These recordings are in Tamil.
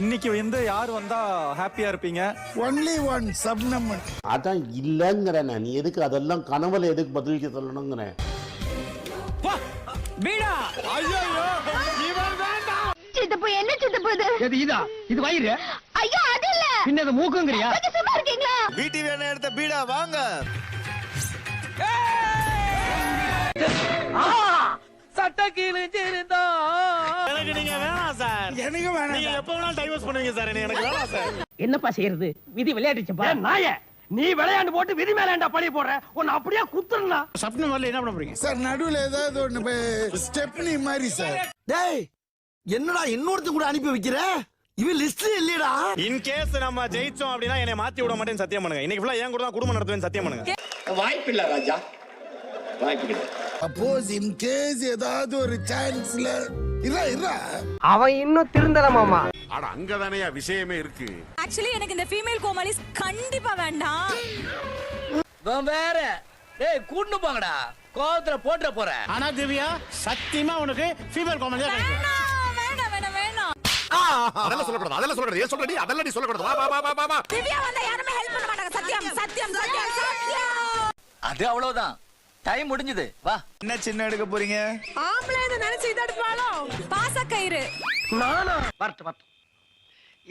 இன்னைக்கு வந்து யார் வந்தா ஹாப்பியா இருப்பீங்க? Only one Shabnam. அதான் இல்லங்கறேன். நீ எதுக்கு அதெல்லாம் கனவுல எதுக்கு பதிலுக்கு சொல்லணும்ங்கறேன். பீடா ஐயோ இவன் வேண்டாம். சித்தப்பு என்ன சித்தப்பு இது? இதா இது வயிறு. ஐயோ அது இல்ல. பின்ன இது மூக்குங்கறியா? கொஞ்சம் சும்மா இருக்கீங்களா? வீட்டு வேணா எடுத்த பீடா வாங்க. சட்ட கிழிஞ்சிருந்தா எனக்கு நீங்க வேணாம் சார். எனக்கு வேணாம். நீங்க எப்ப வேணாலும் டைவர்ஸ் பண்ணுவீங்க சார். எனக்கு வேணாம் சார். என்னப்பா செய்யறது? விதி விளையாடுச்சுப்பா. நாயே நீ விளையாண்டு போட்டு விதி மேலேண்டா பழி போடுற. உன்னை அப்படியே குத்துறனா? சப்ன வரல என்ன பண்ண போறீங்க சார்? நடுவுல ஏதாவது ஒண்ணு ஸ்டெப்னி மாதிரி சார். டேய் என்னடா இன்னொருத்த கூட அனுப்பி வைக்கிற? இவன் லிஸ்ட்ல இல்லடா. இன் கேஸ் நம்ம ஜெயிச்சோம் அப்படினா என்னை மாத்தி விட மாட்டேன்னு சத்தியம் பண்ணுங்க. இன்னைக்கு ஃபுல்லா ஏன் கூட தான் குடும்பம் நடத்துவேன்னு சத்தியம் பண்ணுங்க. வாய்ப்பில்லை ராஜா, வாய்ப்பில்லை. அப்போஸ் இன் கேஸ் ஏதாவது ஒரு சான்ஸ்ல இல்ல அவன் இன்னும் திருந்தல மாமா. அட அங்கதானே விஷயமே இருக்கு. ஆக்சுவலி எனக்கு இந்த ஃபீமேல் கோமாளிஸ் கண்டிப்பா வேண்டாம். வேற டேய் கூண்டு போங்கடா. கோவத்துல போட்ற போற. ஆனா திவ்யா சத்தியமா உனக்கு ஃபீமேல் காமெடி தான் கிடைக்கும். வேண்டாம் வேண்டாம். அதெல்லாம் சொல்லக்கூடாது, அதெல்லாம் சொல்லக்கூடாது. ஏன் சொல்றடி? அதெல்லாம் நீ சொல்லக்கூடாது. வா வா வா வா. திவ்யா வந்தா யாருமே ஹெல்ப் பண்ண மாட்டாங்க. சத்தியம் சத்தியம் சத்தியம் சத்தியம். அது அவ்வளவுதான். டைம் முடிஞ்சது. வா. என்ன சின்ன எடுக்க போறீங்க? ஆம்பளை இத நினைச்சு இதடுப்பாளோ? பாசக்கயிறு. நானா? வரட்டு.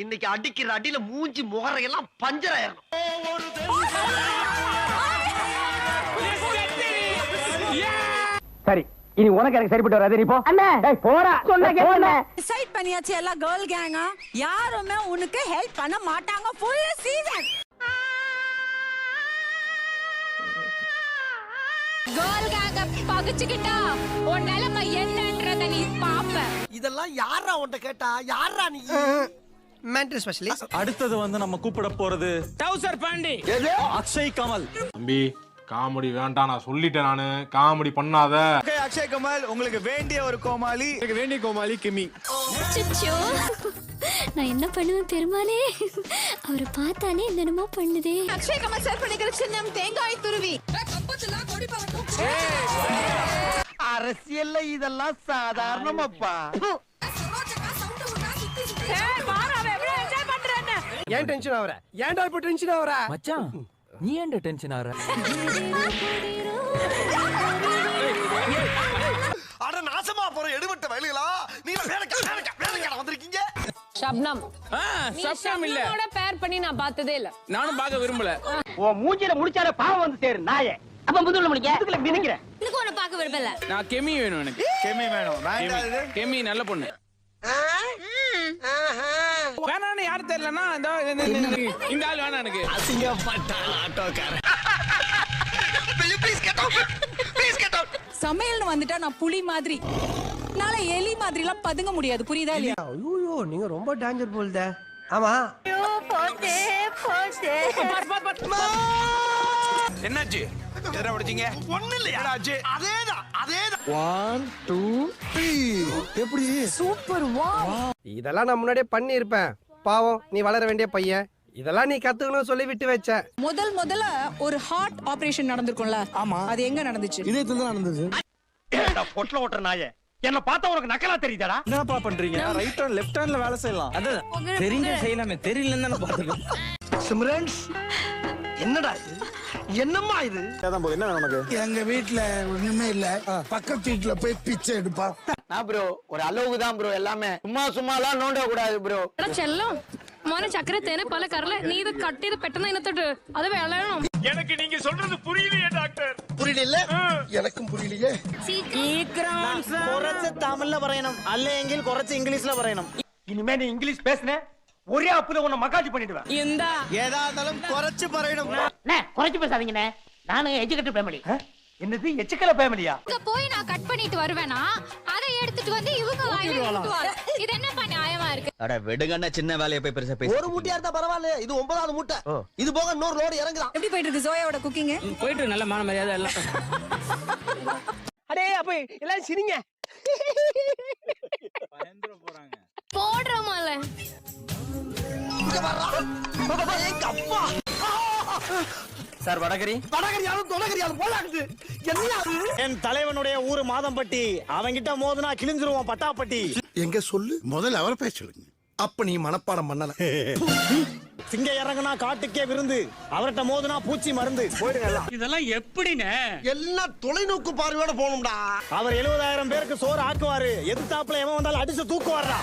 இன்னைக்கு அடிக்கிற அடியில மூஞ்சி முகரையெல்லாம் பஞ்சர் ஆயிரணும். சரி இனி உனக்கு எனக்கு சரிப்பட்டு வராது. நீ போ. அண்ணே டேய் போடா. சொன்ன கேளு. டிசைட் பண்ணியாச்சு எல்லாம் கேர்ள் கேங்கா. யாருமே உனக்கு ஹெல்ப் பண்ண மாட்டாங்க ஃபுல் சீசன். கேர்ள் கேங்க பகுச்சுக்கிட்டா உன் நிலைமை என்னன்றத நீ பாப்ப. இதெல்லாம் யாரா உன்கிட்ட கேட்டா? யாரா நீ? Mental specialist. அடுத்தது வந்து நம்ம கூப்பிட போறது டவுசர் பாண்டி, அக்ஷய் கமல். தம்பி காமெடி வேண்டாம், நான் சொல்லிட்டேன். நானு காமெடி பண்ணாத. அக்ஷய் கமல் உங்களுக்கு வேண்டிய ஒரு கோமாளி. எனக்கு வேண்டிய கோமாளி கிமி. அச்சச்சோ, நான் என்ன பண்ணுவேன் பெருமாளே? அவரை பார்த்தாலே என்னென்னமோ பண்ணுதே. அக்ஷய் கமல் சார் பண்ணிக்கிற சின்னம் தேங்காய் துருவி. அரசியல்ல இதெல்லாம் சாதாரணமாப்பா. ஏன் டென்ஷன் ஆவற? ஏன்டா இப்ப டென்ஷன் ஆவற? மச்சான் நீ ஏன்டா டென்ஷன் ஆவற? அட நாசமா போற எடுபட்ட வயலுகளா நீ வேலைக்கா வந்திருக்கீங்க? ஷப்னம். சப்னம் இல்ல. ஷப்னமோட பேர் பண்ணி நான் பார்த்ததே இல்ல. நானும் பார்க்க விரும்பல. ஓ மூஞ்சில முடிச்சாலே பாவம் வந்து சேரு நாயே. அப்ப முதுகுல முடிக்க. முதுகுல மினிக்கிற. எனக்கு உன்னை பார்க்க விரும்பல. நான் கெமி வேணும் எனக்கு. கெமி வேணும். வேண்டாம் இது. கெமி நல்ல பொண்ணு. வேணான்னு யாரு தெரியலன்னா இந்த ஆள் வேணாம் எனக்கு. அசிங்கப்பட்டால் ஆட்டோக்காரன். Please get out. சமையல்னு வந்துட்டா நான் புலி மாதிரி. நாளை எலி மாதிரி எல்லாம் பதுங்க முடியாது. புரியுதா இல்லையா? ஐயோ நீங்க ரொம்ப டேஞ்சர் போல்தே. ஆமா. போச்சே. என்னாச்சு? எதனா உடைச்சீங்க? ஒண்ணு இல்லையா? அதேதான். 1 2 3 எப்படி? சூப்பர் வா. இதெல்லாம் நான் முன்னாடியே பண்ணி இருப்பேன். பாவம் நீ வளர வேண்டிய பையன். இதெல்லாம் நீ கத்துக்கணும் சொல்லி விட்டு வச்ச. முதல்ல ஒரு ஹார்ட் ஆபரேஷன் நடந்துருக்கும்ல? ஆமா. அது எங்க நடந்துச்சு? இதயத்துல தான் நடந்தது. ஏடா பொட்ல ஓட்டற நாயே. என்ன பார்த்தா உனக்கு நக்கலா தெரியுதாடா? என்னப்பா பண்றீங்க? ரைட் ஹேண்ட் லெஃப்ட் ஹேண்ட்ல வேலை செய்யலாம். அத தெரிஞ்ச செய்யலாமே, தெரியலன்னு தான பாத்துக்கோ. சிம்ரன்ஸ் என்னடா இது? என்னம்மா இது? அதான் போது. என்ன வேணும் உனக்கு? எங்க வீட்ல ஒண்ணுமே இல்ல. பக்கத்து வீட்ல போய் பிச்சை எடுப்பா. நான் ப்ரோ ஒரு அளவுக்கு தான் ப்ரோ எல்லாமே. சும்மாலாம் நோண்ட கூடாது ப்ரோ. ചെല്ലം മോനെ ചക്രത്തേനെ പല കറല നീ ഇത് കട്ട് ചെയ്ത് പെട്ടെന്ന് അതിനകത്തോട്ട് അത് വേളയണം. எனக்கு நீங்க சொல்றது புரியலையே டாக்டர். புரியல? எனக்கும் புரியலையே. കുറച്ച് തമിഴില് പറയണം, അല്ലെങ്കിൽ കുറച്ച് ഇംഗ്ലീഷില് പറയണം. இனிமே நீ இங்கிலீஷ் பேசுன ஒரே அப்புல உன்னை மகாஜி பண்ணிடுவேன். എന്താ ஏதானாலும் குறைச்சு പറയണം. அண்ணே குறைச்சு பேசாதீங்கண்ணே. நானும் எஜுகேட்டட் ஃபேமிலி. என்னது எச்சுக்கல ஃபேமிலியா? இங்க போய் நான் கட் பண்ணிட்டு வருவேனா? அதை எடுத்துட்டு வந்து இவங்க வாயில ஊத்துவாங்க. இது என்ன நியாயமா இருக்கு? அட விடுங்கண்ணா, சின்ன வேலையை போய் பெருசா பேசு. ஒரு மூட்டையா இருந்தா பரவாயில்ல. இது 9வது மூட்டை. இது போக இன்னொரு லோடு இறங்குறான். எப்படி போயிட்டு இருக்கு ஜோயாவோட குக்கிங்? போயிட்டு நல்ல மான மரியாதை எல்லாம். அடே அப்ப எல்லாம் சிரிங்க. பயந்துற போறாங்க. போடுறோமால. இங்க வர்றா. எங்க அப்பா. சார் வடகரி யாரும் தொடகரி யாரும் போலாக்குது. என்னையா அது? என் தலைவனுடைய ஊரு மாதம்பட்டி. அவங்கிட்ட மோதுனா கிழிஞ்சிருவான் பட்டாப்பட்டி. எங்க சொல்லு. முதல்ல அவரை பேச சொல்லுங்க. அப்ப நீ மனப்பாடம் பண்ணல. சிங்க இறங்குனா காட்டுக்கே விருந்து, அவர்கிட்ட மோதுனா பூச்சி மருந்து. போயிடுங்க எல்லாம். இதெல்லாம் எப்படின்னு எல்லாம் தொலைநோக்கு பார்வையோட போகணும்டா. அவர் 70,000 பேருக்கு சோறு ஆக்குவாரு. எதிர்த்தாப்புல எவன் வந்தாலும் அடிச்சு தூக்குவாரா.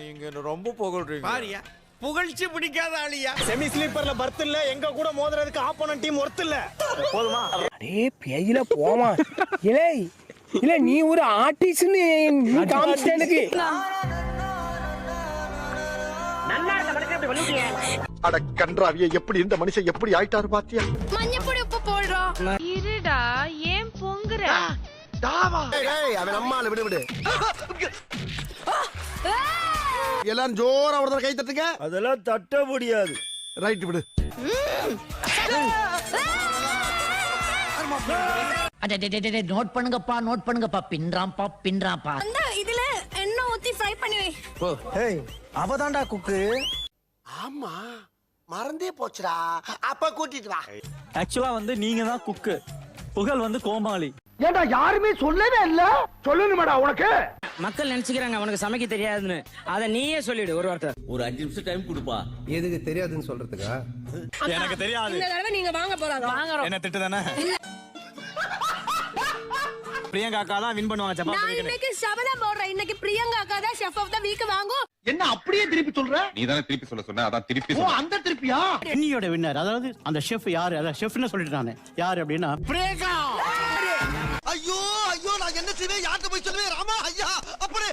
நீங்க ரொம்ப புகழ்றீங்க. பாரியா புகழ்ச்சி பிடிக்காத ஆளியா. செமி ஸ்லீப்பர்ல பர்த் இல்ல, எங்க கூட மோதுறதுக்கு ஆப்போனன்ட் டீம் ஒர்த் இல்ல. போதுமா? அடே பேயில போமா. இல்ல நீ ஒரு ஆர்டிஸ்ட்னு நீ காமிச்சிட்ட எனக்கு. அட கன்றாவிய, எப்படி இந்த மனுஷன் எப்படி ஆயிட்டாரு பாத்தியா? மஞ்சப்பொடி உப்பு போடுறோம். இருடா, ஏன் பொங்குற? அவன் அம்மால விடு. எல்லாரும் ஜோரா ஒரு கை தட்டுங்க. அதெல்லாம் தட்ட முடியாது. ரைட் விடு. நோட் பண்ணுங்கப்பா பின்றாம்பா. அந்த இதுல எண்ணெய் ஊத்தி ஃப்ரை பண்ணி வை. ஏய், அவதான்டா குக்கு. ஆமா மறந்தே போச்சுடா. அப்ப கூட்டிட்டு வா. ஆக்சுவலா வந்து நீங்க தான் குக்கு, புகழ் வந்து கோமாளி. ஏண்டா யாருமே சொல்லவே இல்ல. சொல்லணுமாடா உனக்கு? மக்கள் நினைச்சுக்கிறாங்க அவனுக்கு சமைக்க தெரியாதுன்னு. அத நீயே சொல்லிடு ஒரு வார்த்தை. ஒரு 5 நிமிஷம் டைம் கொடுப்பா. எதுக்கு தெரியாதுன்னு சொல்றதுக்கா? எனக்கு தெரியாது. இந்த தடவை நீங்க வாங்க போறாங்க. என்ன திட்டு தானே? பிரியங்கா அக்கா தான் வின் பண்ணுவாங்க நான் சப்பாத்தி. இன்னைக்கு சபதம் போடுறேன். இன்னைக்கு பிரியங்கா அக்கா தான் ஷெஃப் ஆஃப் த வீக் வாங்கும். என்ன அப்படியே திருப்பி சொல்ற? நீ தானே திருப்பி சொல்ல சொன்ன, அதான் திருப்பி ஓ அந்த திருப்பியா? இன்னியோட வின்னர், அதாவது அந்த ஷெஃப் யாரு, அத ஷெஃப்னு சொல்லிட்டு நானு யாரு அப்படின்னா ஐயோ நான் என்ன செய்வேன்? யார்கிட்ட போய் சொல்லுவேன்? ராமா ஐயா அப்படி